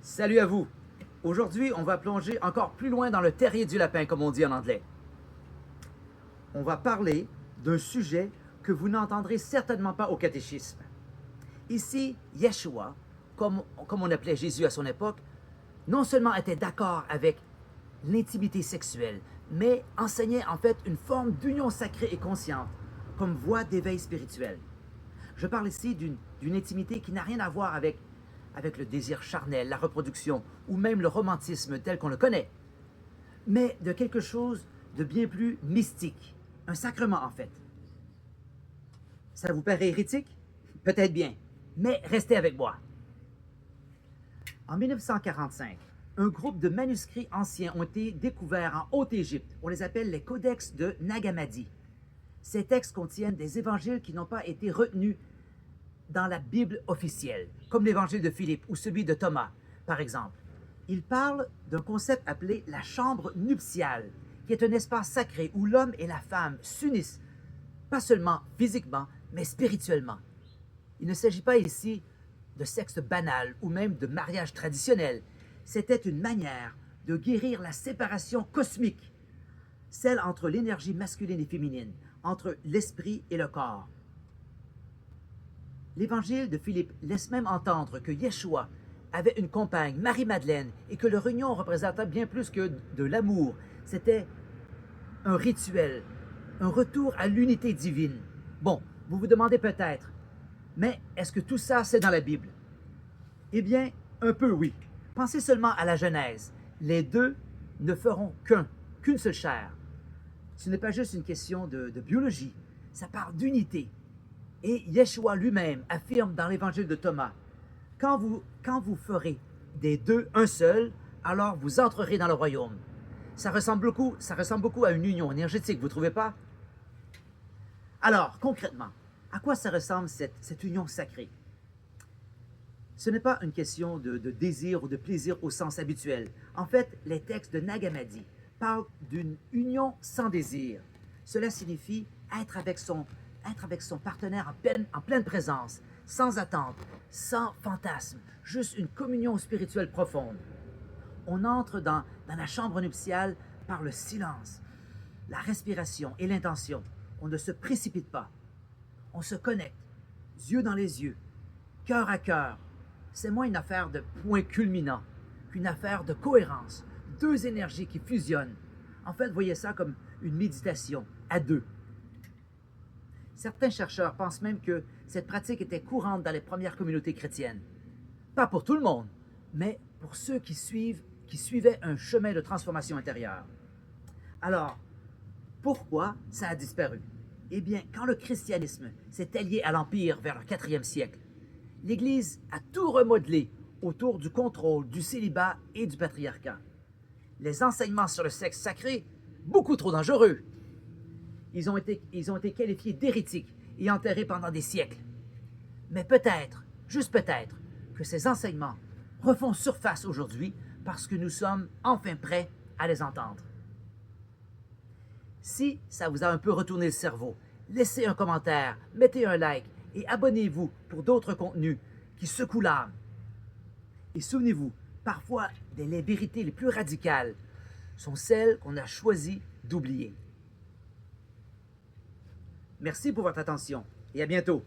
Salut à vous! Aujourd'hui, on va plonger encore plus loin dans le terrier du lapin, comme on dit en anglais. On va parler d'un sujet que vous n'entendrez certainement pas au catéchisme. Ici, Yeshua, comme on appelait Jésus à son époque, non seulement était d'accord avec l'intimité sexuelle, mais enseignait en fait une forme d'union sacrée et consciente, comme voie d'éveil spirituel. Je parle ici d'une intimité qui n'a rien à voir avec le désir charnel, la reproduction, ou même le romantisme tel qu'on le connaît, mais de quelque chose de bien plus mystique, un sacrement en fait. Ça vous paraît hérétique? Peut-être bien, mais restez avec moi. En 1945, un groupe de manuscrits anciens ont été découverts en Haute-Égypte. On les appelle les codex de Nag Hammadi. Ces textes contiennent des évangiles qui n'ont pas été retenus dans la Bible officielle, comme l'évangile de Philippe ou celui de Thomas, par exemple. Il parle d'un concept appelé la chambre nuptiale, qui est un espace sacré où l'homme et la femme s'unissent, pas seulement physiquement, mais spirituellement. Il ne s'agit pas ici de sexe banal ou même de mariage traditionnel. C'était une manière de guérir la séparation cosmique, celle entre l'énergie masculine et féminine, entre l'esprit et le corps. L'évangile de Philippe laisse même entendre que Yeshua avait une compagne, Marie-Madeleine, et que leur union représentait bien plus que de l'amour. C'était un rituel, un retour à l'unité divine. Bon, vous vous demandez peut-être, mais est-ce que tout ça, c'est dans la Bible? Eh bien, un peu oui. Pensez seulement à la Genèse. Les deux ne feront qu'une seule chair. Ce n'est pas juste une question de biologie, ça parle d'unité. Et Yeshua lui-même affirme dans l'évangile de Thomas, quand vous ferez des deux un seul, alors vous entrerez dans le royaume. Ça ressemble beaucoup à une union énergétique, vous ne trouvez pas? Alors, concrètement, à quoi ça ressemble cette union sacrée? Ce n'est pas une question de désir ou de plaisir au sens habituel. En fait, les textes de Nag Hammadi parlent d'une union sans désir. Cela signifie être avec son partenaire en pleine présence, sans attente, sans fantasme, juste une communion spirituelle profonde. On entre dans la chambre nuptiale par le silence, la respiration et l'intention. On ne se précipite pas. On se connecte, yeux dans les yeux, cœur à cœur. C'est moins une affaire de point culminant qu'une affaire de cohérence. Deux énergies qui fusionnent. En fait, voyez ça comme une méditation à deux. Certains chercheurs pensent même que cette pratique était courante dans les premières communautés chrétiennes. Pas pour tout le monde, mais pour ceux qui suivaient un chemin de transformation intérieure. Alors, pourquoi ça a disparu? Eh bien, quand le christianisme s'est allié à l'Empire vers le 4e siècle, l'Église a tout remodelé autour du contrôle, du célibat et du patriarcat. Les enseignements sur le sexe sacré, beaucoup trop dangereux. Ils ont été qualifiés d'hérétiques et enterrés pendant des siècles. Mais peut-être, juste peut-être, que ces enseignements refont surface aujourd'hui parce que nous sommes enfin prêts à les entendre. Si ça vous a un peu retourné le cerveau, laissez un commentaire, mettez un like et abonnez-vous pour d'autres contenus qui secouent l'âme. Et souvenez-vous, parfois, les vérités les plus radicales sont celles qu'on a choisi d'oublier. Merci pour votre attention et à bientôt.